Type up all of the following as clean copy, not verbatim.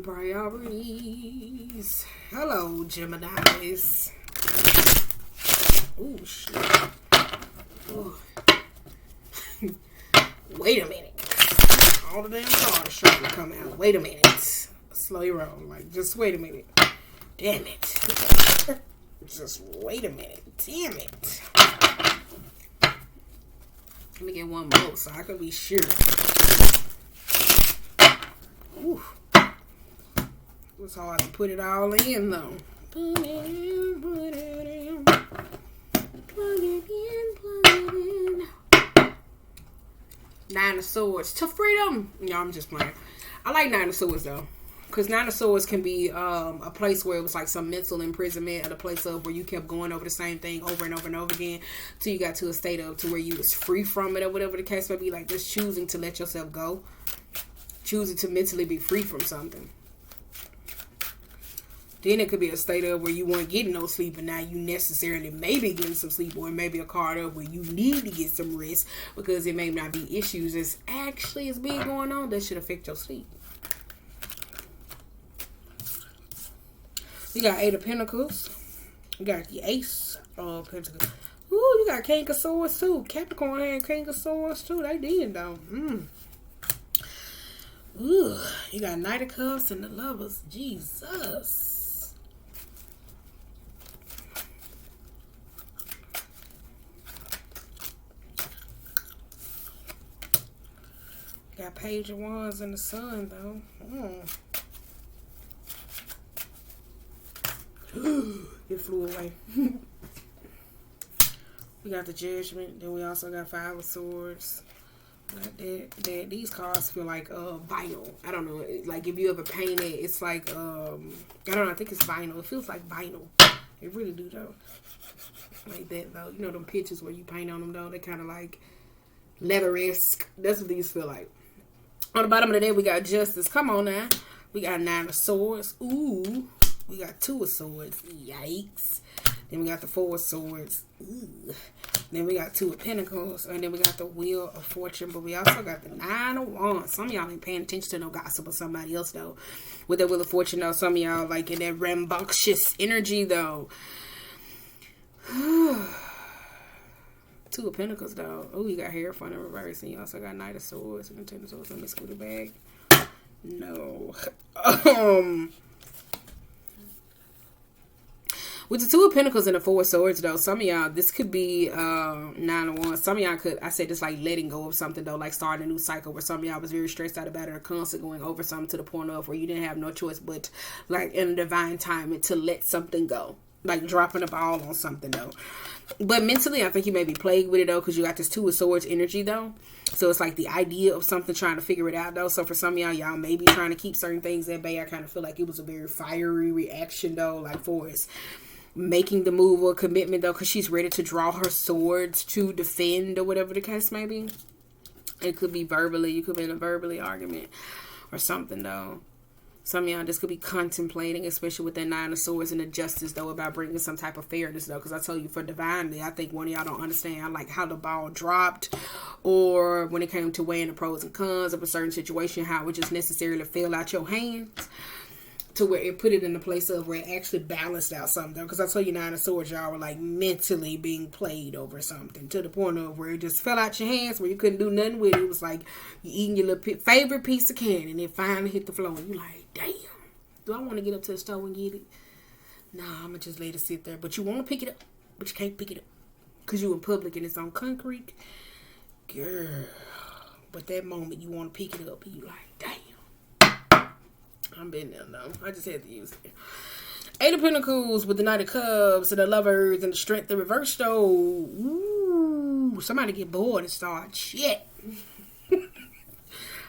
Priorities. Hello, Geminis. Oh, shit. Ooh. Wait a minute. All the damn cards trying to come out. Wait a minute. Slow your roll. Like, just wait a minute. Damn it. Just wait a minute. Damn it. Let me get one more so I can be sure. Ooh. It was hard to put it all in, though. Put it in, put it in. Plug it in, plug it in. Nine of Swords to freedom. No, I'm just playing. I like Nine of Swords, though. Because Nine of Swords can be a place where it was like some mental imprisonment, at a place of where you kept going over the same thing over and over and over again till you got to a state of to where you was free from it, or whatever the case may be. Like just choosing to let yourself go. Choosing to mentally be free from something. Then it could be a state of where you weren't getting no sleep and now you necessarily may be getting some sleep, or maybe a card of where you need to get some rest because it may not be issues that's actually is being going on that should affect your sleep. You got Eight of Pentacles. You got the Ace of Pentacles. Ooh, you got King of Swords too. Capricorn and King of Swords too. They did though. Ooh, you got Knight of Cups and the Lovers. Jesus. Got Page of Wands and the Sun though. It flew away. We got the Judgment. Then we also got Five of Swords. These cards feel like vinyl. I don't know. Like if you ever paint it, it's like I don't know. I think it's vinyl. It feels like vinyl. It really do though. Like that though. You know them pictures where you paint on them though. They kind of like leather-esque. That's what these feel like. On the bottom of the deck, we got Justice. Come on now. We got Nine of Swords. Ooh. We got Two of Swords. Yikes. Then we got the Four of Swords. Ooh. Then we got Two of Pentacles. And then we got the Wheel of Fortune. But we also got the Nine of Wands. Some of y'all ain't paying attention to no gossip or somebody else, though. With that Wheel of Fortune, though, some of y'all like in that rambunctious energy, though. Two of Pentacles, though. Oh, you got Hierophant in reverse. And you also got Knight of Swords and the Ten of Swords. Let me scoot it back. No. With the Two of Pentacles and the Four of Swords, though, some of y'all, this could be Nine of Wands. Some of y'all could, I said, just like letting go of something, though, like starting a new cycle where some of y'all was very stressed out about it or constantly going over something to the point of where you didn't have no choice but, like, in a divine timing to let something go. Like, dropping the ball on something, though. But mentally, I think you may be plagued with it, though, because you got this Two of Swords energy, though. So it's like the idea of something, trying to figure it out, though. So for some of y'all may be trying to keep certain things at bay. I kind of feel like it was a very fiery reaction, though, like for us making the move or commitment, though, because she's ready to draw her swords to defend or whatever the case may be. It could be verbally. You could be in a verbally argument or something, though. Some of y'all just could be contemplating, especially with that Nine of Swords and the Justice, though, about bringing some type of fairness, though. Because I tell you, for divinely, I think one of y'all don't understand, like, how the ball dropped, or when it came to weighing the pros and cons of a certain situation, how it just necessarily fell out your hands, to where it put it in the place of where it actually balanced out something. Because I told you, Nine of Swords, y'all were like mentally being played over something to the point of where it just fell out your hands, where you couldn't do nothing with it. It was like you eating your little favorite piece of candy and it finally hit the floor and you like, damn, do I want to get up to the store and get it? Nah, I'm gonna just let it sit there. But you want to pick it up, but you can't pick it up because you in public and it's on concrete. Girl, but that moment you want to pick it up and you like, damn. I've been there, though. I just had to use it. Eight of Pentacles with the Knight of Cups and the Lovers and the Strength in reverse, though. Ooh, somebody get bored and start shit.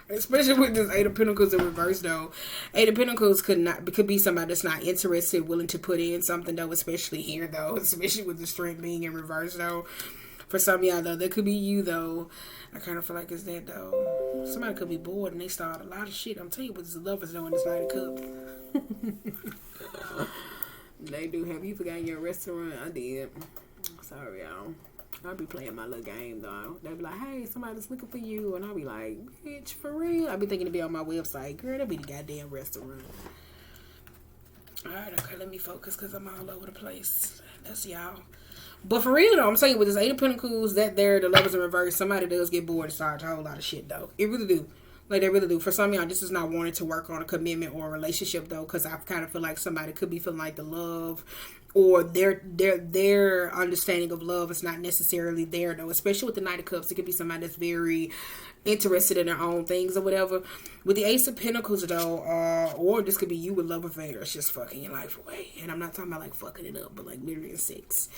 Especially with this Eight of Pentacles in reverse, though. Eight of Pentacles could be somebody that's not interested, willing to put in something, though, especially here, though. Especially with the Strength being in reverse, though. For some of y'all, though, that could be you, though. I kind of feel like it's that, though. Somebody could be bored and they start a lot of shit. I'm telling you what the Lovers doing this Knight of Cups. They do have you forgotten your restaurant. I did. Sorry, y'all. I'll be playing my little game though. They be like, hey, somebody's looking for you. And I'll be like, bitch, for real? I'll be thinking to be on my website. Girl, that'll be the goddamn restaurant. Alright, okay, let me focus because I'm all over the place. That's y'all. But for real though, I'm saying with this 8 of Pentacles, that there, the Lovers in reverse, somebody does get bored and start a whole lot of shit though. It really do. Like, they really do. For some of y'all, this is not wanting to work on a commitment or a relationship though, because I kind of feel like somebody could be feeling like the love or their understanding of love is not necessarily there though. Especially with the Knight of Cups, it could be somebody that's very interested in their own things or whatever. With the Ace of Pentacles though, or this could be you with love affairs, just fucking your life away. And I'm not talking about like fucking it up, but like literally in sex.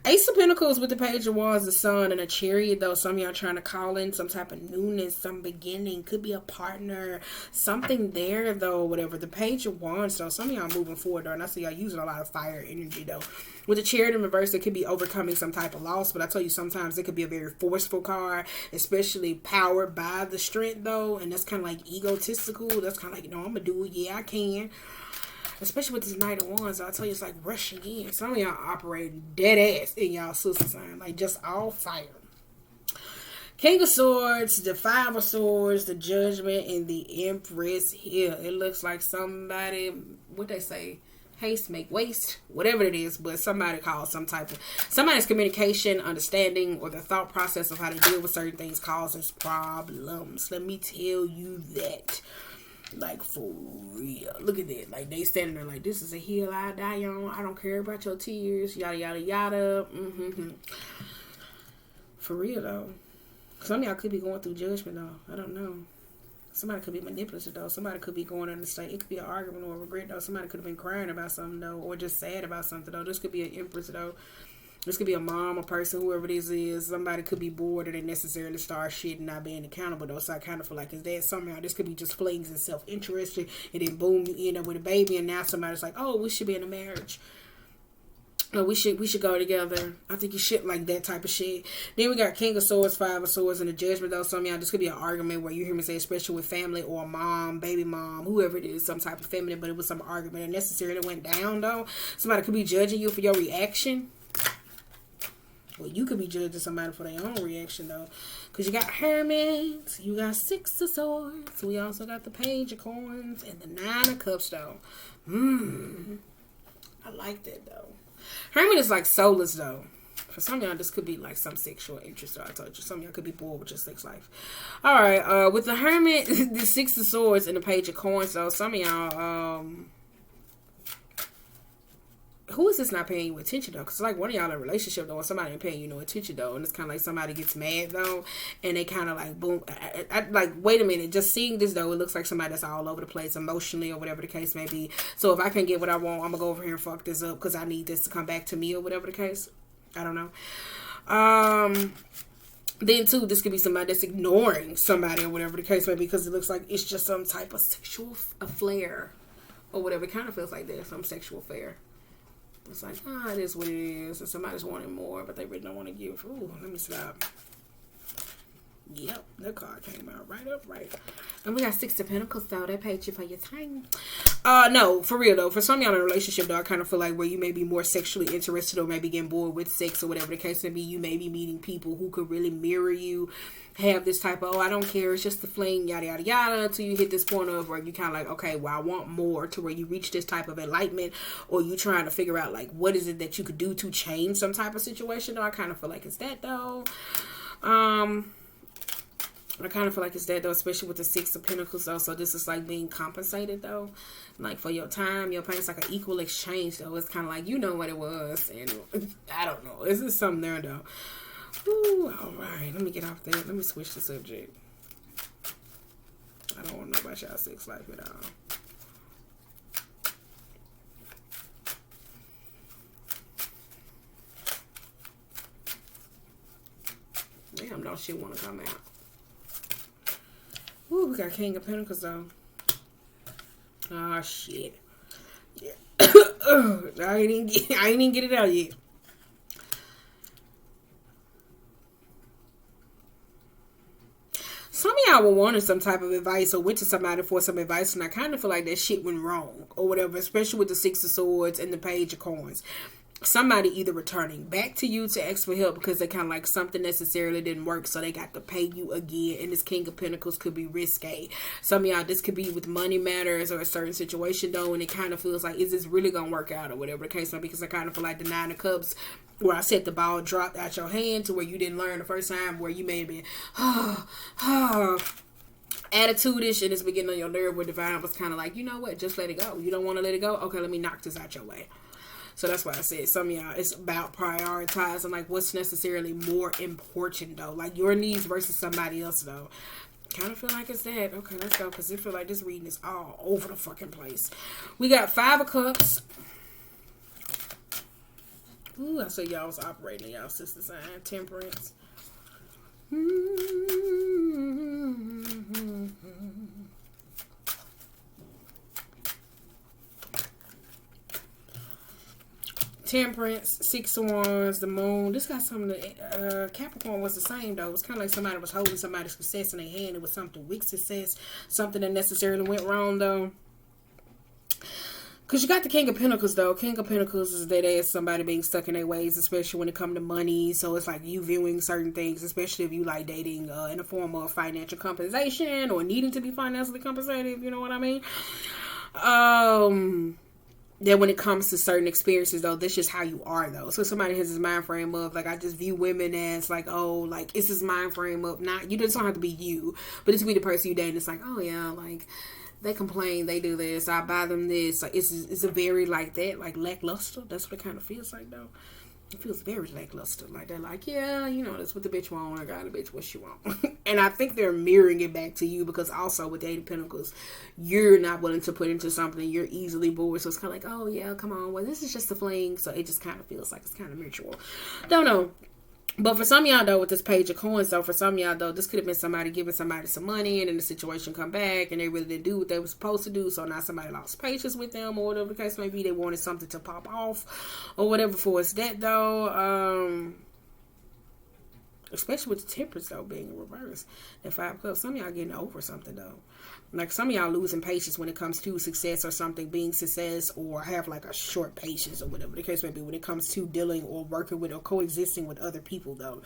Ace of Pentacles with the Page of Wands, the Sun, and a Chariot though. Some of y'all trying to call in some type of newness, some beginning, could be a partner, something there though, whatever. The Page of Wands though, some of y'all moving forward though, and I see y'all using a lot of fire energy though. With the Chariot in reverse, it could be overcoming some type of loss, but I tell you, sometimes it could be a very forceful card, especially powered by the strength though, and that's kind of like egotistical. That's kind of like, you know, I'm gonna do it, yeah I can. Especially with this Knight of Wands, I tell you, it's like rushing in. Some of y'all operate dead ass in y'all sister sign, like just all fire. King of Swords, the Five of Swords, the Judgment, and the Empress here. It looks like somebody, what they say, haste make waste, whatever it is, but somebody calls some type of, somebody's communication, understanding, or the thought process of how to deal with certain things causes problems. Let me tell you that. Like, for real. Look at that. Like, they standing there like, this is a hill I die on. I don't care about your tears. Yada, yada, yada. For real, though. Some of y'all could be going through judgment, though. I don't know. Somebody could be manipulative, though. Somebody could be going under the state. It could be an argument or a regret, though. Somebody could have been crying about something, though. Or just sad about something, though. This could be an Empress, though. This could be a mom, a person, whoever this is. Somebody could be bored or they necessarily start shit and not being accountable, though. So I kind of feel like it's that somehow. This could be just flings and self-interest. And then boom, you end up with a baby. And now somebody's like, oh, we should be in a marriage. No, we should go together. I think you should, like that type of shit. Then we got King of Swords, Five of Swords, and the Judgment though. Some of y'all, this could be an argument where you hear me say, especially with family or a mom, baby mom, whoever it is, some type of feminine, but it was some argument that necessarily went down though. Somebody could be judging you for your reaction. Well, you could be judging somebody for their own reaction though. Because you got Hermit, you got Six of Swords, we also got the Page of Coins, and the Nine of Cups though. I like that though. Hermit is like soulless though. For some of y'all, this could be like some sexual interest. So I told you, some of y'all could be bored with your sex life. All right, with the Hermit, the Six of Swords, and the Page of Coins though, some of y'all, who is this not paying you attention though? Because like one of y'all in a relationship though, and somebody ain't paying you no attention though, and it's kind of like somebody gets mad though, and they kind of like boom, I like wait a minute, just seeing this though, it looks like somebody that's all over the place emotionally or whatever the case may be. So if I can't get what I want, I'm gonna go over here and fuck this up because I need this to come back to me or whatever the case. I don't know. Then too, this could be somebody that's ignoring somebody or whatever the case may be because it looks like it's just some type of sexual affair or whatever. It kind of feels like there's some sexual affair. It's like, it is what it is. And somebody's wanting more, but they really don't want to give. Ooh, let me stop. Yep, that card came out right up right. And we got Six of Pentacles, though. They paid you for your time. No, for real, though. For some of y'all in a relationship, though, I kind of feel like where you may be more sexually interested or maybe getting bored with sex or whatever the case may be, you may be meeting people who could really mirror you, have this type of, I don't care, it's just the fling, yada, yada, yada, until you hit this point of where you kind of like, okay, well, I want more, to where you reach this type of enlightenment, or you trying to figure out, like, what is it that you could do to change some type of situation, though. I kind of feel like it's that, though. I kind of feel like it's that, though, especially with the Six of Pentacles, though. So this is like being compensated, though. Like for your time, your pain, it's like an equal exchange, though. It's kind of like, you know what it was. And I don't know. Is there something there, though? Ooh, all right. Let me get off that. Let me switch the subject. I don't want to know about y'all sex life at all. Damn, don't shit want to come out. Ooh, we got King of Pentacles though. Oh shit. Yeah. I ain't even get it out yet. Some of y'all were wanting some type of advice or went to somebody for some advice, and I kind of feel like that shit went wrong or whatever, especially with the Six of Swords and the Page of Coins. somebody either returning back to you to ask for help because they kind of like something necessarily didn't work, so they got to pay you again. And this King of Pentacles could be risque. Some of y'all, this could be with money matters or a certain situation though, and it kind of feels like, is this really gonna work out or whatever the case may be? Because I kind of feel like the Nine of Cups, where I said the ball dropped out your hand to where you didn't learn the first time, where you may have been attitude-ish and it's beginning on your nerve, where Divine was kind of like, you know what, just let it go. You don't want to let it go? Okay, let me knock this out your way. So that's why I said some of y'all, it's about prioritizing like what's necessarily more important though, like your needs versus somebody else though. Kind of feel like it's that. Okay, let's go, because I feel like this reading is all over the fucking place. We got Five of Cups. Ooh, I said y'all was operating in y'all sister sign. Temperance. Temperance, Six of Wands, the Moon. This got something that Capricorn was the same though. It was kind of like somebody was holding somebody's success in their hand. It was something weak success, something that necessarily went wrong though. Because you got the King of Pentacles though. King of Pentacles is that as somebody being stuck in their ways, especially when it comes to money. So it's like you viewing certain things, especially if you like dating in a form of financial compensation or needing to be financially compensated, if you know what I mean. That when it comes to certain experiences though, this is how you are though. So somebody has this mind frame of like, I just view women as like, oh, like it's this mind frame of not, you just don't have to be you, but it's be the person you date. It's like, oh yeah, like they complain, they do this, I buy them this. Like it's a very like that, like lackluster. That's what it kind of feels like though. It feels very lackluster. Like they're like, yeah, you know, that's what the bitch want. I got a bitch what she want. And I think they're mirroring it back to you, because also with the Eight of Pentacles, you're not willing to put into something. You're easily bored. So it's kind of like, oh yeah, come on. Well, this is just a fling. So it just kind of feels like it's kind of mutual. Don't know. But for some of y'all though, with this Page of Coins though, for some of y'all though, this could have been somebody giving somebody some money, and then the situation come back and they really didn't do what they were supposed to do. So now somebody lost patience with them, or whatever the case may be. They wanted something to pop off or whatever for us that though. Especially with the Temperance though being in reverse. That Five of Cups, some of y'all getting over something though. Like some of y'all losing patience when it comes to success or something being success, or have like a short patience or whatever the case may be when it comes to dealing or working with or coexisting with other people though.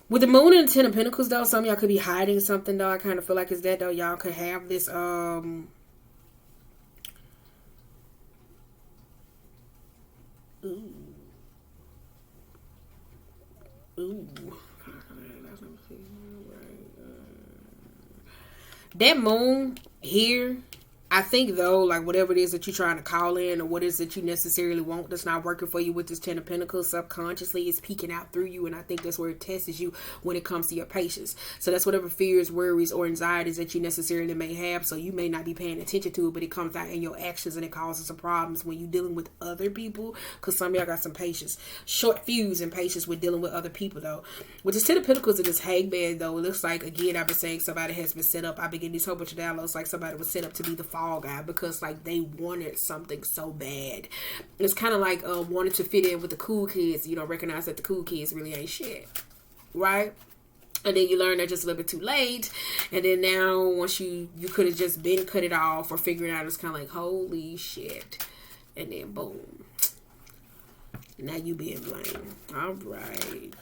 With the Moon and the Ten of Pentacles though, some of y'all could be hiding something though. I kind of feel like it's that though. Y'all could have this ooh. That Moon here, I think though, like whatever it is that you're trying to call in, or what it is that you necessarily want that's not working for you with this Ten of Pentacles, subconsciously is peeking out through you. And I think that's where it tests you when it comes to your patience. So that's whatever fears, worries, or anxieties that you necessarily may have. So you may not be paying attention to it, but it comes out in your actions, and it causes some problems when you're dealing with other people. Because some of y'all got some patience, short fuse and patience with dealing with other people though. With this Ten of Pentacles and this Hangman though, it looks like, again, I've been saying somebody has been set up. I've been getting these whole bunch of downloads like somebody was set up to be the fall guy, because like they wanted something so bad. It's kind of like wanted to fit in with the cool kids. You don't recognize that the cool kids really ain't shit, right? And then you learn they're just a little bit too late. And then now once you could have just been cut it off or figured it out, it's kind of like, holy shit. And then boom, now you being blamed. All right,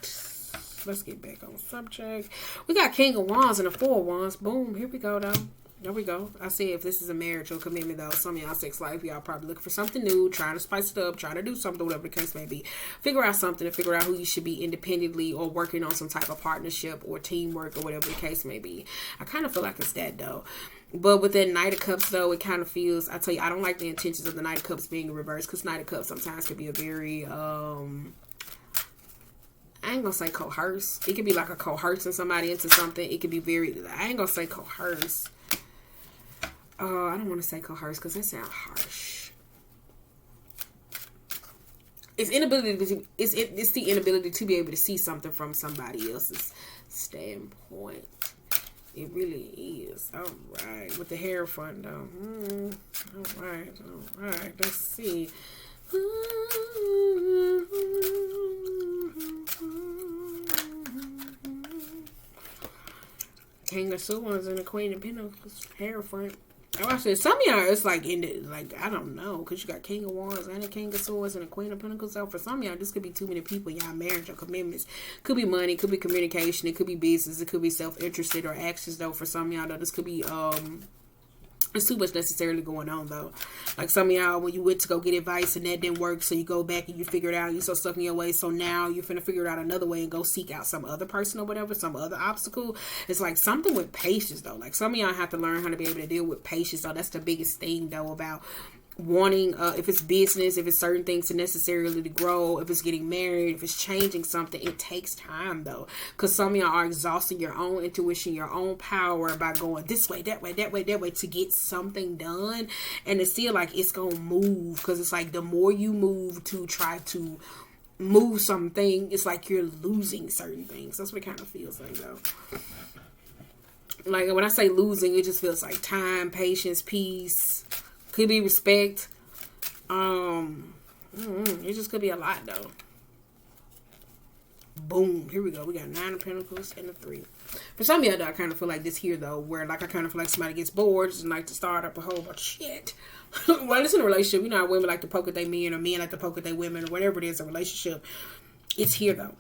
let's get back on subject. We got King of Wands and the Four of Wands. Boom, here we go though. There we go. I see, if this is a marriage or commitment though, some of y'all sex life, y'all probably looking for something new, trying to spice it up, trying to do something, whatever the case may be. Figure out something and figure out who you should be independently, or working on some type of partnership or teamwork or whatever the case may be. I kind of feel like it's that though. But with that Knight of Cups though, it kind of feels, I tell you, I don't like the intentions of the Knight of Cups being in reverse, because Knight of Cups sometimes could be a very I ain't gonna say coerce. It could be like a coercing somebody into something. It could be very, I ain't gonna say coerce. I don't want to say coerce because that sounds harsh. It's the inability to be able to see something from somebody else's standpoint. It really is. All right, with the Hierophant though. All right. Let's see. King of Swords and the Queen of Pentacles. Hierophant. I said, some of y'all, it's like, I don't know, because you got King of Wands and a King of Swords and a Queen of Pentacles. So for some of y'all, this could be too many people in y'all marriage or commitments. Could be money, could be communication, it could be business, it could be self-interested or actions, though. For some of y'all, though, this could be, it's too much necessarily going on, though. Like some of y'all, when you went to go get advice and that didn't work, so you go back and you figure it out. You're so stuck in your way, so now you're finna figure it out another way and go seek out some other person or whatever, some other obstacle. It's like something with patience, though. Like some of y'all have to learn how to be able to deal with patience, though. That's the biggest thing, though, about wanting, if it's business, if it's certain things to necessarily to grow, if it's getting married, if it's changing something, it takes time, though, because some of y'all are exhausting your own intuition, your own power by going this way, that way, that way, that way to get something done. And it's still like it's gonna move, because it's like the more you move to try to move something, it's like you're losing certain things. That's what it kind of feels like, though. Like when I say losing, it just feels like time, patience, peace. Could be respect. It just could be a lot, though. Boom. Here we go. We got 9 of Pentacles and a 3. For some of y'all, though, I kind of feel like this here, though, where like I kind of feel like somebody gets bored and like to start up a whole bunch of shit. Well, it's in a relationship. You know how women like to poke at their men, or men like to poke at their women, or whatever it is, a relationship. It's here, though.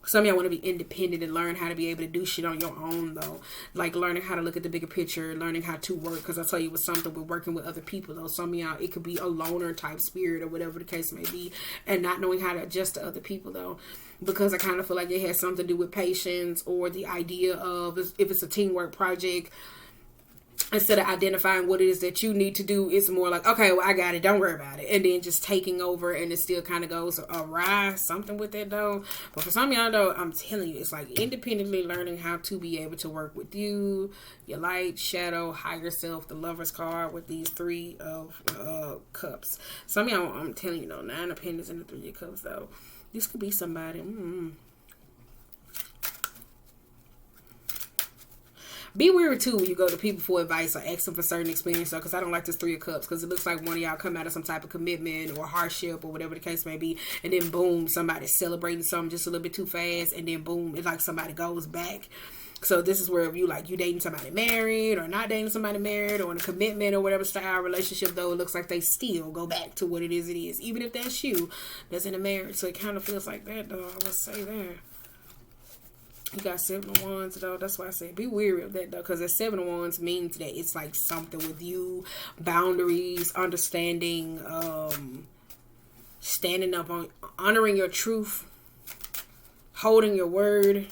Some of y'all want to be independent and learn how to be able to do shit on your own, though. Like learning how to look at the bigger picture, learning how to work. Because I tell you, it was something with working with other people, though. Some of y'all, it could be a loner type spirit or whatever the case may be. And not knowing how to adjust to other people, though. Because I kind of feel like it has something to do with patience, or the idea of if it's a teamwork project. Instead of identifying what it is that you need to do, it's more like, okay, well, I got it, don't worry about it. And then just taking over, and it still kind of goes awry, something with that, though. But for some of y'all, though, I'm telling you, it's like independently learning how to be able to work with you, your light, shadow, higher self, the Lover's card with these 3 of cups. Some of y'all, I'm telling you, though, 9 of Pentacles and the 3 of cups, though. This could be somebody. Be weary too when you go to people for advice or ask them for certain experience, though, because I don't like this 3 of cups, because it looks like one of y'all come out of some type of commitment or hardship or whatever the case may be, and then boom, somebody's celebrating something just a little bit too fast, and then boom, it's like somebody goes back. So this is where if you dating somebody married or not dating somebody married or in a commitment or whatever style relationship, though, it looks like they still go back to what it is, even if that's you that's in a marriage. So it kind of feels like that, though, I would say there. You got 7 of Wands, though. That's why I say be weary of that, though, because that 7 of Wands means that it's like something with you, boundaries, understanding, standing up on, honoring your truth, holding your word.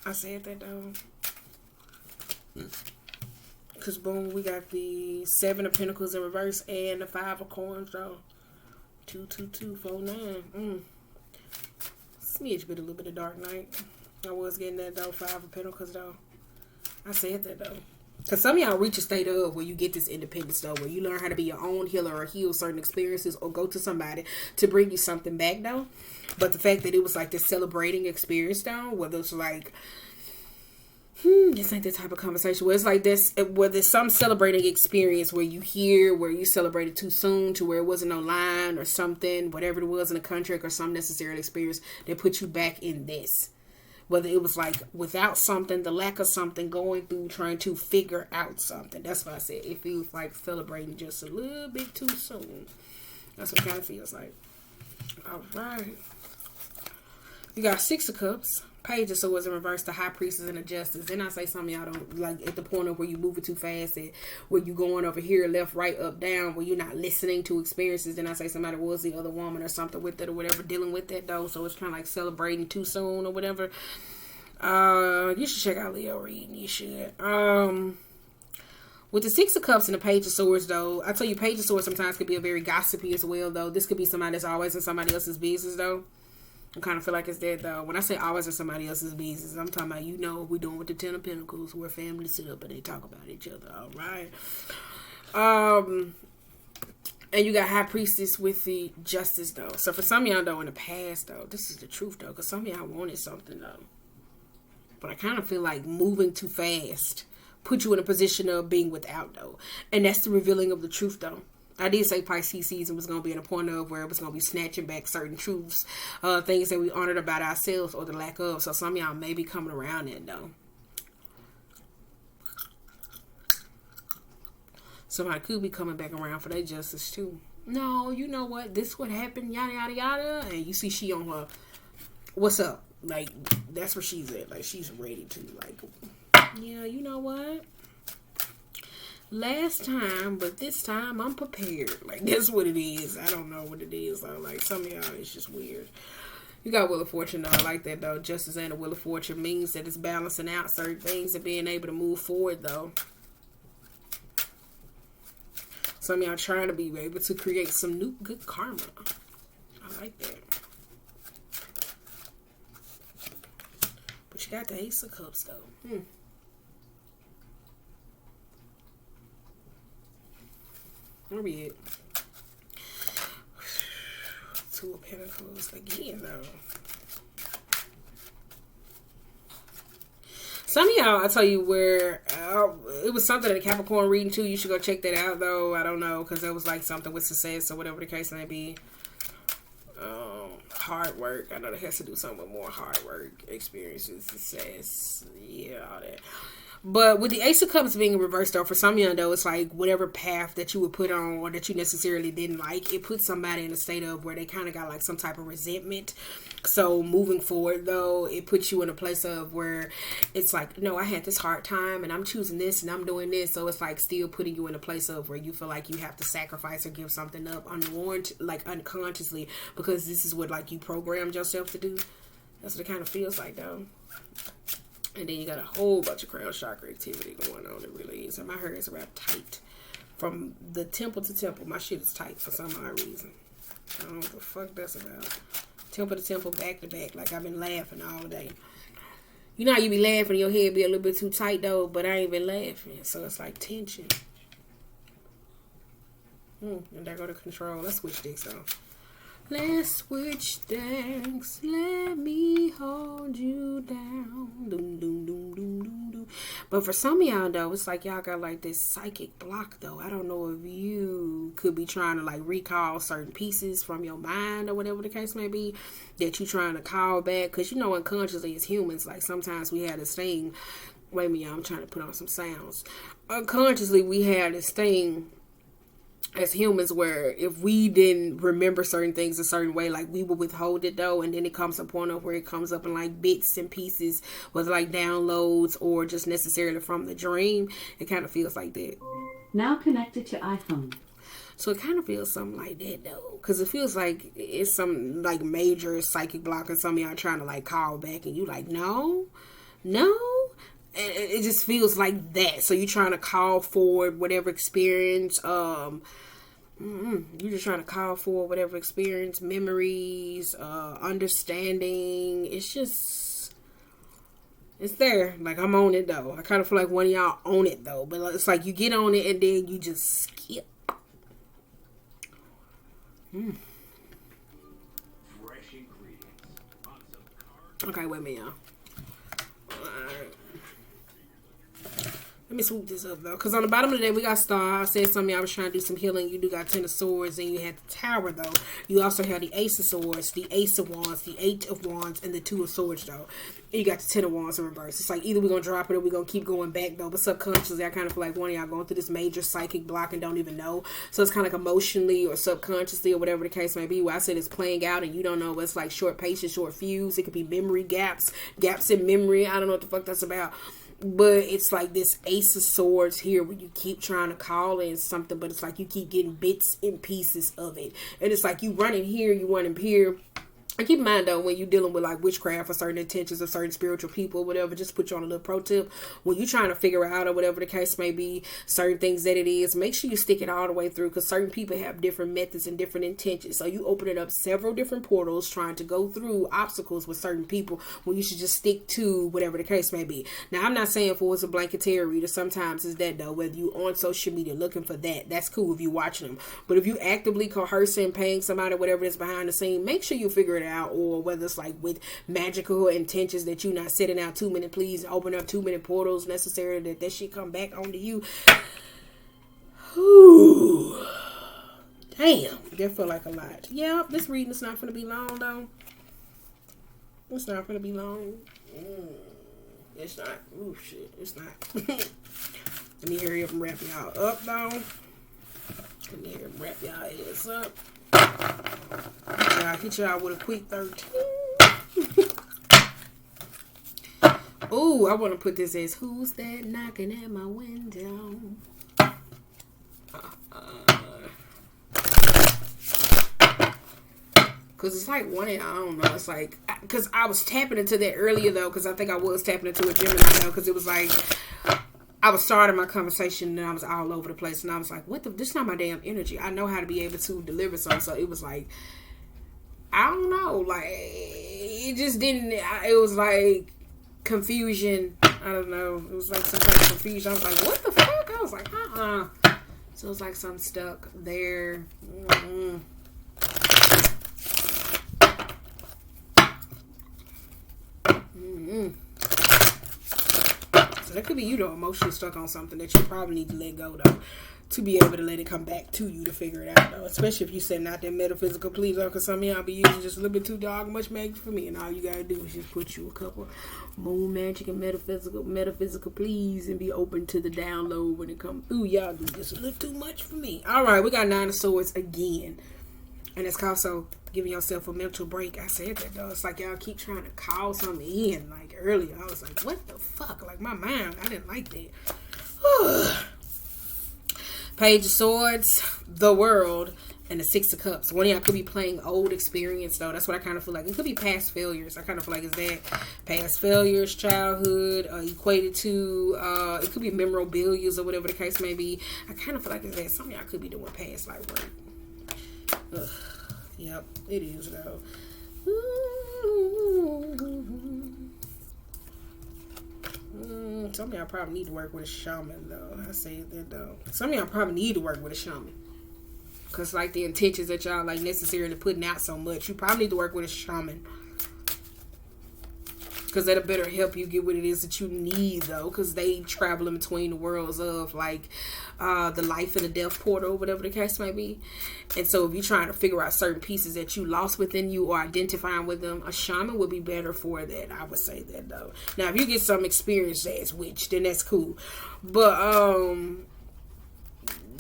I said that, though, because boom, we got the 7 of Pentacles in reverse and the 5 of Coins, though. 2, 2, 2, 4, 9. Smidge bit a little bit of Dark Knight. I was getting that, though. 5 of Pentacles, though. I said that, though. Because some of y'all reach a state of where you get this independence, though, where you learn how to be your own healer or heal certain experiences or go to somebody to bring you something back, though. But the fact that it was like this celebrating experience, though, whether it's like, this ain't the type of conversation where it's like this, where there's some celebrating experience where you celebrated too soon to where it wasn't no line or something, whatever it was in a contract or some necessary experience that put you back in this. Whether it was like without something, the lack of something, going through, trying to figure out something. That's why I said it feels like celebrating just a little bit too soon. That's what it kind of feels like. All right. You got 6 of Cups. Page of Swords in reverse, the High Priestess and the Justice. Then I say some of y'all don't like at the point of where you moving too fast, and where you going over here, left, right, up, down, where you're not listening to experiences. Then I say somebody was the other woman or something with it or whatever, dealing with that, though. So it's kind of like celebrating too soon or whatever. You should check out Leo reading. You should. With the 6 of Cups and the Page of Swords, though, I tell you, Page of Swords sometimes could be a very gossipy as well, though. This could be somebody that's always in somebody else's business, though. I kind of feel like it's that, though. When I say always in somebody else's business, I'm talking about, you know, what we're doing with the 10 of Pentacles, where families sit up and they talk about each other, all right? And you got High Priestess with the Justice, though. So for some of y'all, though, in the past, though, this is the truth, though, because some of y'all wanted something, though. But I kind of feel like moving too fast put you in a position of being without, though. And that's the revealing of the truth, though. I did say Pisces season was going to be in a point of where it was going to be snatching back certain truths, things that we honored about ourselves or the lack of. So some of y'all may be coming around it, though. Somebody could be coming back around for their justice too. No, you know what? This what happened, yada yada yada. And you see she on her, what's up? Like, that's where she's at. Like, she's ready to, like, yeah, you know what? Last time, but this time I'm prepared. Like, that's what it is. I don't know what it is though. Like, some of y'all, it's just weird. You got Wheel of Fortune though. I like that though. Justice and the Wheel of Fortune means that it's balancing out certain things and being able to move forward though. Some of y'all trying to be able to create some new good karma. I like that. But you got the Ace of Cups though. Where we at? Two of Pentacles again though. Some of y'all, I tell you where, it was something in the Capricorn reading too. You should go check that out though. I don't know, because it was like something with success or whatever the case may be. Hard work. I know that has to do something with more hard work, experiences, success, yeah, all that. But with the Ace of Cups being reversed though, for some of y'all though, it's like whatever path that you would put on or that you necessarily didn't like, it puts somebody in a state of where they kind of got like some type of resentment. So moving forward though, it puts you in a place of where it's like, no, I had this hard time and I'm choosing this and I'm doing this. So it's like still putting you in a place of where you feel like you have to sacrifice or give something up unwarranted, like unconsciously, because this is what like you programmed yourself to do. That's what it kind of feels like though. And then you got a whole bunch of crown chakra activity going on. It really is. And my hair is wrapped tight. From the temple to temple, my shit is tight for some odd reason. I don't know what the fuck that's about. Temple to temple, back to back. Like I've been laughing all day. You know how you be laughing, your head be a little bit too tight though, but I ain't been laughing. So it's like tension. And there go to control. Let's switch this though. Let's switch decks. Let me hold you down. Doom, doom, doom, doom, doom, doom. But for some of y'all, though, it's like y'all got like this psychic block, though. I don't know if you could be trying to like recall certain pieces from your mind or whatever the case may be that you're trying to call back. Because, you know, unconsciously as humans, like sometimes we have this thing. Wait a minute, y'all, I'm trying to put on some sounds. Unconsciously, we have this thing as humans where if we didn't remember certain things a certain way, like we would withhold it though, and then it comes to a point of where it comes up in like bits and pieces, whether like downloads or just necessarily from the dream. It kind of feels like that. Now connected to iPhone. So it kind of feels something like that though, because it feels like it's some like major psychic block and some of y'all trying to like call back and you like no. And it just feels like that. So you're trying to call forward whatever experience, you're just trying to call for whatever experience, memories, understanding. It's just, it's there. Like, I'm on it, though. I kind of feel like one of y'all own it, though. But it's like you get on it and then you just skip. Okay, wait a minute, y'all. Alright. Let me swoop this up, though. Because on the bottom of the day, we got Star. I said something. I was trying to do some healing. You do got Ten of Swords. And you had the Tower, though. You also have the Ace of Swords, the Ace of Wands, the Eight of Wands, and the Two of Swords, though. And you got the Ten of Wands in reverse. It's like either we're going to drop it or we're going to keep going back, though. But subconsciously, I kind of feel like one of y'all going through this major psychic block and don't even know. So it's kind of like emotionally or subconsciously or whatever the case may be, where I said it's playing out and you don't know what's like short patience, short fuse. It could be memory gaps in memory. I don't know what the fuck that's about. But it's like this Ace of Swords here where you keep trying to call in something, but it's like you keep getting bits and pieces of it. And it's like you running here, you running here. And keep in mind, though, when you're dealing with, like, witchcraft or certain intentions of certain spiritual people, whatever, just put you on a little pro tip. When you're trying to figure out, or whatever the case may be, certain things that it is, make sure you stick it all the way through, because certain people have different methods and different intentions. So you opening up several different portals trying to go through obstacles with certain people when you should just stick to whatever the case may be. Now, I'm not saying for it's a blanket tarot reader. Sometimes it's that, though. Whether you on social media looking for that, that's cool if you watching them. But if you actively coercing, paying somebody, whatever it is behind the scene, make sure you figure it out. Or whether it's like with magical intentions that you're not setting out 2 minute please, open up 2 minute portals necessarily that shit come back onto you. Ooh. Damn, that felt like a lot. Yeah, this reading is not going to be long though. It's not going to be long. It's not. Ooh, shit. It's not. Let me hurry up and wrap y'all up though. Come here, wrap y'all ass up. Y'all hit y'all with a quick 13. Ooh, I want to put this as who's that knocking at my window? Cause it's like one, I don't know. It's like, cause I was tapping into that earlier though. Cause I think I was tapping into a Gemini though. Cause it was like, I was starting my conversation and I was all over the place. And I was like, what the, this is not my damn energy. I know how to be able to deliver something. So it was like, I don't know. Like, it just didn't, it was like confusion. I don't know. It was like some kind of confusion. I was like, what the fuck? I was like, So it was like something stuck there. Mm-hmm. So that could be you though, emotionally stuck on something that you probably need to let go though, to be able to let it come back to you to figure it out though. Especially if you setting out that metaphysical please, because some of y'all be using just a little bit too dog much magic for me, and all you gotta do is just put you a couple moon magic and metaphysical please, and be open to the download when it comes through. Y'all do just a little too much for me. All right, we got 9 of Swords again. And it's also giving yourself a mental break. I said that though. It's like y'all keep trying to call something in. Like earlier, I was like, what the fuck? Like my mind, I didn't like that. Page of Swords, the World, and the 6 of Cups. One of y'all could be playing old experience though. That's what I kind of feel like. It could be past failures. I kind of feel like it's that. Past failures, childhood, equated to, it could be memorabilia or whatever the case may be. I kind of feel like it's that. Some of y'all could be doing past like work. Ugh. Yep, it is though. Some of y'all probably need to work with a shaman though. I say that though. Some of y'all probably need to work with a shaman. Cause like the intentions that y'all like necessarily putting out so much, you probably need to work with a shaman. Because that'll better help you get what it is that you need though, because they travel in between the worlds of like the life and the death portal, whatever the case may be. And so if you're trying to figure out certain pieces that you lost within you or identifying with them, a shaman would be better for that. I would say that though. Now if you get some experience as witch, then that's cool, but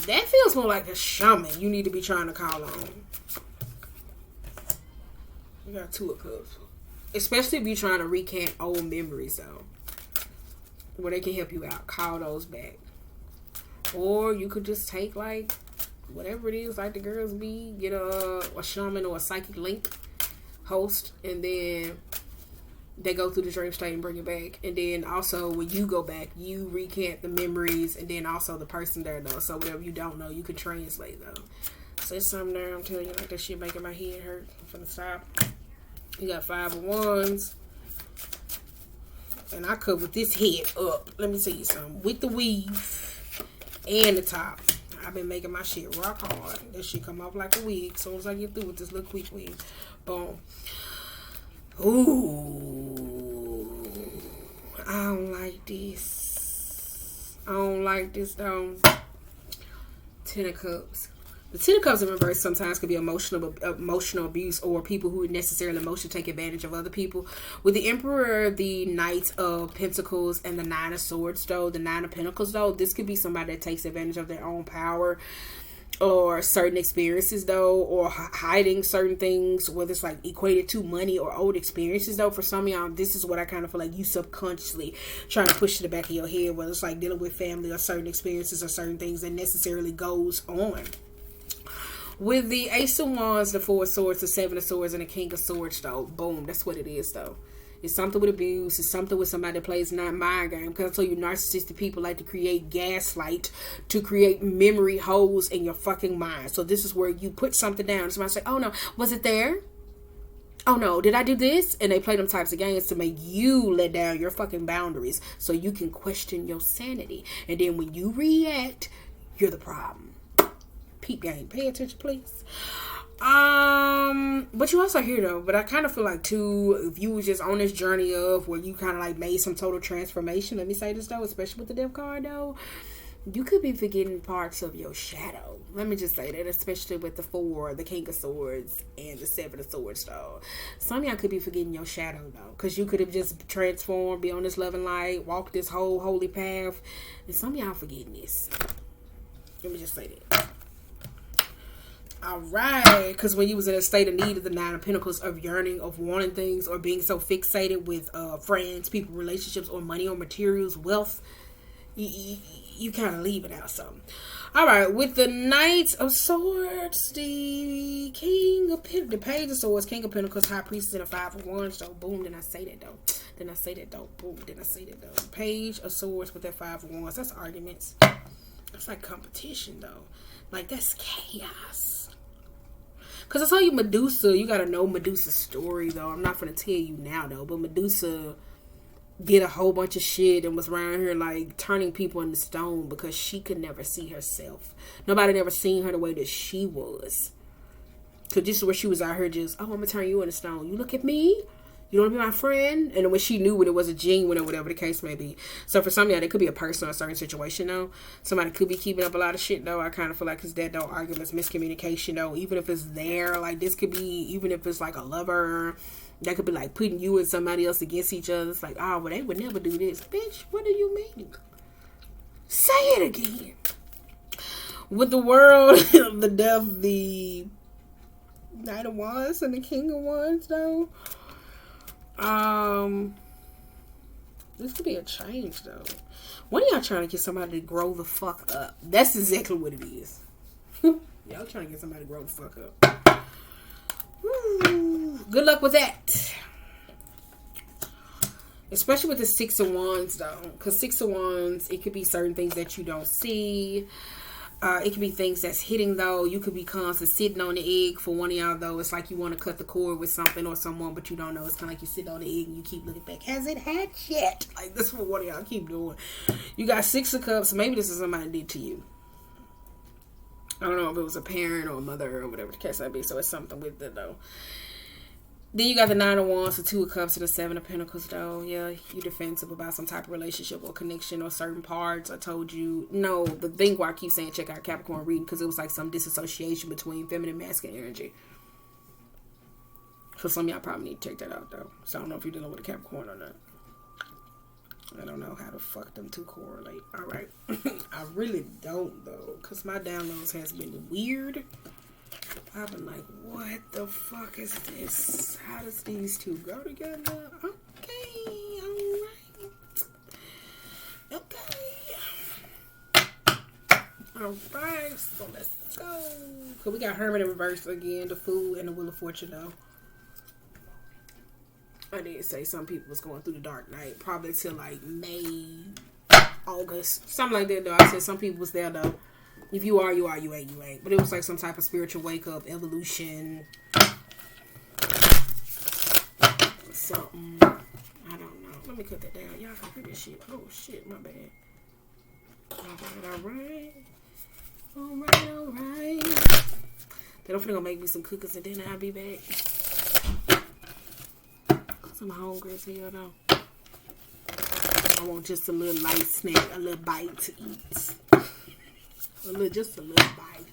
that feels more like a shaman you need to be trying to call on. We got 2 of Cups. Especially if you're trying to recant old memories, though. Where they can help you out. Call those back. Or you could just take, like, whatever it is, like the girls be. Get a shaman or a psychic link host. And then they go through the dream state and bring it back. And then also, when you go back, you recant the memories. And then also the person there, though. So whatever you don't know, you can translate, though. So there's something there. I'm telling you, like, that shit making my head hurt. I'm finna stop. You got 5 of Wands. And I covered this head up. Let me tell you something. With the weave and the top. I've been making my shit rock hard. That shit come off like a wig. As soon as I get through with this little quick wig. Boom. Ooh. I don't like this. I don't like this though. 10 of Cups. The 10 of Cups in reverse sometimes could be emotional abuse, or people who necessarily emotionally take advantage of other people. With the Emperor, the Knight of Pentacles, and the 9 of Swords, though, the 9 of Pentacles, though, this could be somebody that takes advantage of their own power or certain experiences, though, or hiding certain things, whether it's like equated to money or old experiences, though. For some of y'all, this is what I kind of feel like you subconsciously trying to push to the back of your head, whether it's like dealing with family or certain experiences or certain things that necessarily goes on. With the Ace of Wands, the 4 of Swords, the 7 of Swords, and the King of Swords, though. Boom. That's what it is, though. It's something with abuse. It's something with somebody that plays not mind game. Because I told you, narcissistic people like to create gaslight to create memory holes in your fucking mind. So this is where you put something down. And somebody say, oh no, was it there? Oh no, did I do this? And they play them types of games to make you let down your fucking boundaries so you can question your sanity. And then when you react, you're the problem. Peep game. Pay attention, please. But you also hear though, but I kind of feel like too, if you was just on this journey of where you kind of like made some total transformation, let me say this though, especially with the Death card though, you could be forgetting parts of your shadow. Let me just say that, especially with the 4, the King of Swords, and the 7 of Swords though. Some of y'all could be forgetting your shadow though, because you could have just transformed, be on this loving light, walk this whole holy path, and some of y'all forgetting this. Let me just say that. All right, because when you was in a state of need of the Nine of Pentacles, of yearning, of wanting things, or being so fixated with friends, people, relationships, or money, or materials, wealth, you kind of leave it out some. All right, with the Knight of Swords, the King of Pentacles, the Page of Swords, King of Pentacles, High Priestess, and a Five of Wands. So boom, then I say that though. Then I say that though. Boom, then I say that though. Page of Swords with that Five of Wands. That's arguments. That's like competition though. Like that's chaos. Because I saw you Medusa. You got to know Medusa's story, though. I'm not going to tell you now, though. But Medusa did a whole bunch of shit and was around here, like, turning people into stone because she could never see herself. Nobody never seen her the way that she was. Because this is where she was out here just, oh, I'm going to turn you into stone. You look at me. You don't want to be my friend? And when she knew when it was a genuine or whatever the case may be. So for some of y'all, it could be a person or a certain situation, though. Somebody could be keeping up a lot of shit, though. I kind of feel like it's that, though. Arguments, miscommunication, though. Even if it's there, like this could be, even if it's like a lover, that could be like putting you and somebody else against each other. It's like, oh, well, they would never do this. Bitch, what do you mean? Say it again. With the World, the Death, the Knight of Wands, and the King of Wands, though. This could be a change though. When are y'all trying to get somebody to grow the fuck up? That's exactly what it is. Y'all trying to get somebody to grow the fuck up. Woo. Good luck with that. Especially with the Six of Wands though. Because Six of Wands, it could be certain things that you don't see. It could be things that's hitting though. You could be constantly sitting on the egg. For one of y'all though, it's like you want to cut the cord with something or someone, but you don't know. It's kind of like you sit on the egg and you keep looking back. Has it hatched yet? Like this is what one of y'all keep doing. You got Six of Cups. Maybe this is somebody did to you. I don't know if it was a parent or a mother or whatever the case might be. So it's something with it though. Then you got the Nine of Wands, the Two of Cups, and the Seven of Pentacles, though. Yeah, you're defensive about some type of relationship or connection or certain parts. I told you. No, the thing why I keep saying check out Capricorn reading, because it was like some disassociation between feminine and masculine energy. So some of y'all probably need to check that out, though. So I don't know if you're dealing with a Capricorn or not. I don't know how the fuck them two correlate. All right. I really don't, though, because my downloads has been weird. I've been like, what the fuck is this? How does these two go together? Okay, alright. Okay. Alright, so let's go. So we got Hermit in reverse again, the Fool, and the Wheel of Fortune, though. I did say some people was going through the dark night, probably till like May, August, something like that, though. I said some people was there, though. If you are, you are. You ain't, you ain't. But it was like some type of spiritual wake up, evolution, something. I don't know. Let me cut that down. Y'all can hear this shit. Oh shit, my bad. Alright. They don't gonna make me some cookies and then I'll be back. Cause I'm hungry as hell now. I want just a little light snack, a little bite to eat. Just a little bite.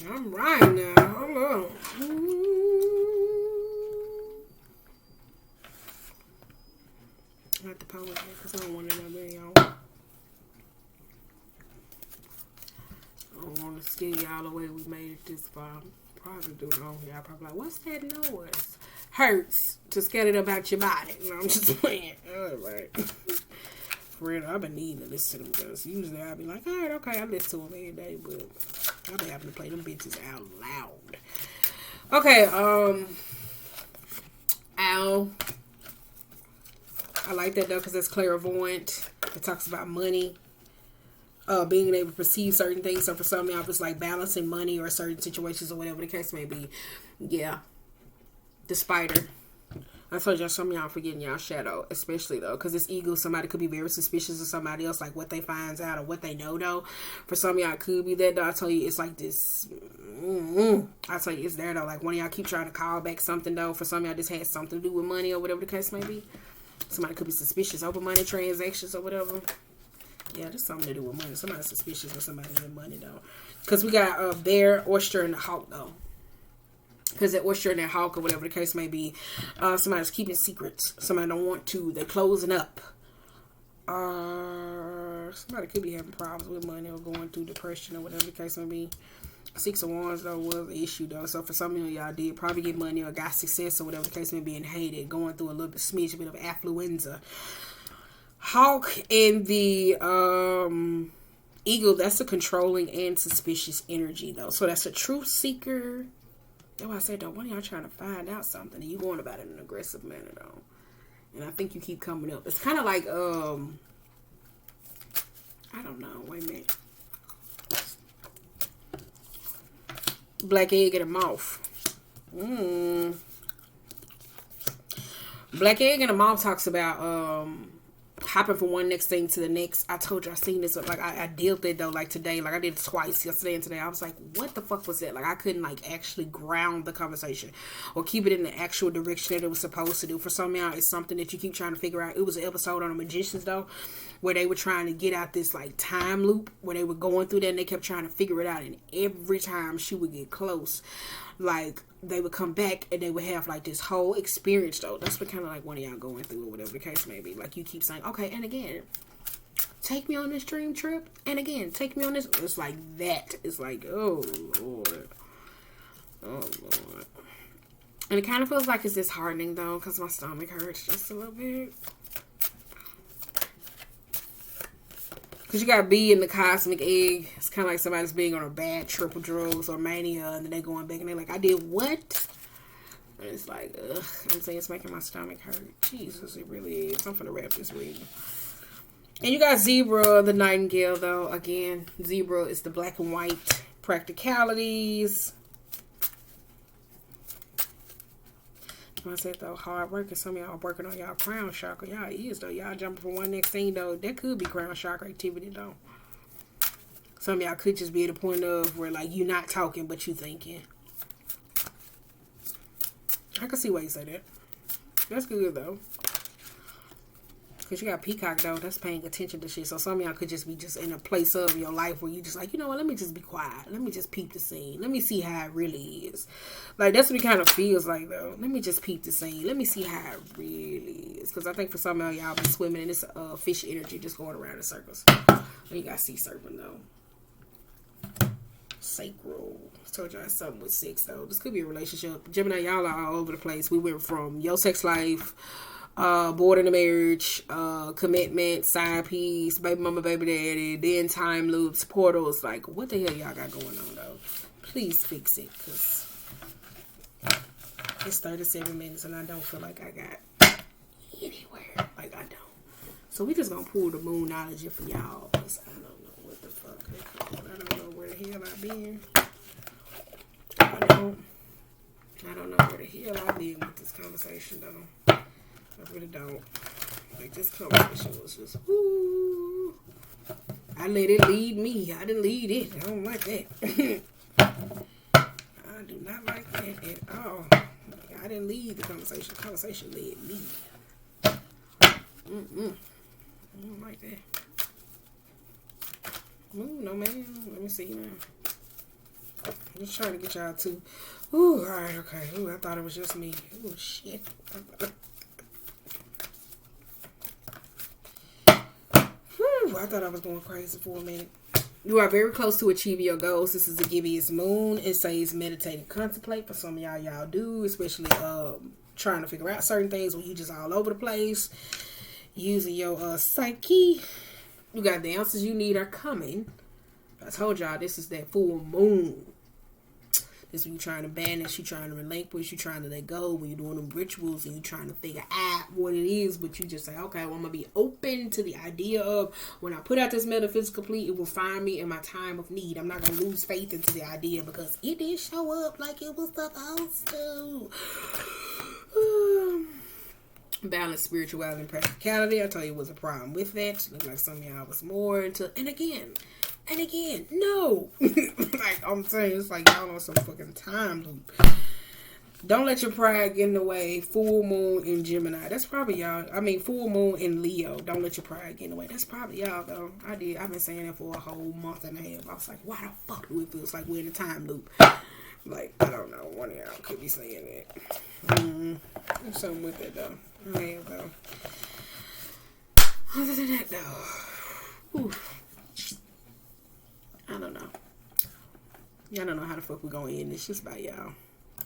I'm right now. Hold on. I have to pause it because I don't want to know where y'all. I don't want to scare y'all away. We made it this far. Probably do it on here. Y'all probably like, what's that noise? Hurts to scare it about your body. No, I'm just playing. Alright. For real, I've been needing to listen to them because usually I'll be like, alright, okay, I listen to them every day, but I've been having to play them bitches out loud. Okay, Owl. I like that though because it's clairvoyant. It talks about money. Being able to perceive certain things. So for some of y'all, it's like balancing money or certain situations or whatever the case may be. Yeah. The Spider. I told y'all some of y'all forgetting y'all shadow, especially though, because it's ego. Somebody could be very suspicious of somebody else, like what they finds out or what they know though. For some of y'all, it could be that though. I tell you, it's like this. I tell you, it's there though. Like one of y'all keep trying to call back something though. For some of y'all, this has something to do with money or whatever the case may be. Somebody could be suspicious over money transactions or whatever. Yeah, there's something to do with money. Somebody's suspicious of somebody with money, though. Because we got a bear, oyster, and a hawk, though. because that oyster and that hawk or whatever the case may be, somebody's keeping secrets. Somebody don't want to. They're closing up. Somebody could be having problems with money or going through depression or whatever the case may be. Six of Wands though was an issue though. So for some of y'all did probably get money or got success or whatever the case may be and hated, going through a little bit smidge bit of affluenza. Hawk and the eagle, that's a controlling and suspicious energy though. So that's a truth seeker. That's why I said though, one of y'all trying to find out something and you going about it in an aggressive manner though. And I think you keep coming up. It's kind of like I don't know. Wait a minute. Black egg and a moth. Black egg and a moth talks about hopping from one next thing to the next. I told you I seen this, like I dealt it though, like today, like I did it twice, yesterday and today. I was like, what the fuck was that? Like I couldn't like actually ground the conversation or keep it in the actual direction that it was supposed to do. For some of y'all, it's something that you keep trying to figure out. It was an episode on the Magicians though, where they were trying to get out this like time loop where they were going through that and they kept trying to figure it out. And every time she would get close, like they would come back and they would have like this whole experience though. That's what kind of like one of y'all going through or whatever the case may be. Like you keep saying, okay, and again, take me on this dream trip. And again, take me on this. It's like that. It's like, oh Lord. Oh Lord. And it kind of feels like it's disheartening though, because my stomach hurts just a little bit. Because you got to be in the cosmic egg. It's kind of like somebody's being on a bad trip of drugs or mania. And then they're going back and they're like, I did what? And it's like, ugh. I'm saying it's making my stomach hurt. Jesus, it really is. I'm going to wrap this reading. And you got Zebra, the nightingale, though. Again, Zebra is the black and white practicalities. I said though, hard work, and some of y'all are working on y'all crown chakra. Y'all is though. Y'all jumping from one next thing though. That could be crown chakra activity though. Some of y'all could just be at a point of where like you not talking but you thinking. I can see why you say that. That's good though. Because you got Peacock though, that's paying attention to shit. So some of y'all could just be just in a place of your life where you just like, you know what, let me just be quiet. Let me just peep the scene. Let me see how it really is. Like that's what it kind of feels like though. Let me just peep the scene. Let me see how it really is. Because I think for some of y'all been swimming in this fish energy just going around in circles. And you got sea serpent though. Sacral. I told y'all it's something with sex though. This could be a relationship. Gemini, y'all are all over the place. We went from your sex life, board in a marriage, commitment, side piece, baby mama, baby daddy, then time loops, portals. Like, what the hell y'all got going on though? Please fix it, because it's 37 minutes and I don't feel like I got anywhere. Like, I don't. So we just gonna pull the moonology for y'all, because I don't know what the fuck. I don't know where the hell I've been. I don't know where the hell I've been with this conversation though. I really don't. Like, this conversation was just, whoo. I let it lead me. I didn't lead it. I don't like that. I do not like that at all. I didn't lead the conversation. The conversation led me. I don't like that. Ooh, no, man. Let me see now. I'm just trying to get y'all to. Ooh, alright, okay. Ooh, I thought it was just me. Ooh, shit. I thought I was going crazy for a minute. You are very close to achieving your goals. This is the Gibeah's moon. It says meditate and contemplate. For some of y'all do, especially trying to figure out certain things when you just all over the place. Using your psyche. You got the answers you need are coming. I told y'all this is that full moon. This is when you're trying to banish, you're trying to relinquish, you're trying to let go, when you're doing them rituals and you're trying to figure out what it is, but you just say, okay, well, I'm going to be open to the idea of when I put out this metaphysical plea, it will find me in my time of need. I'm not going to lose faith into the idea because it did show up like it was supposed to. Balance, spirituality, and practicality. I told you it was a problem with that. Looked like some of y'all was more into, and again, no. Like I'm saying, it's like y'all on some fucking time loop. Don't let your pride get in the way. Full moon in Gemini. That's probably y'all. I mean, full moon in Leo. Don't let your pride get in the way. That's probably y'all though. I've been saying that for a whole month and a half. I was like, why the fuck do it feels like we're in a time loop? Like, I don't know. One of y'all could be saying it. There's something with it, though. There you go. Other than that, though. I don't know. Y'all don't know how the fuck we gonna end this. Just by y'all.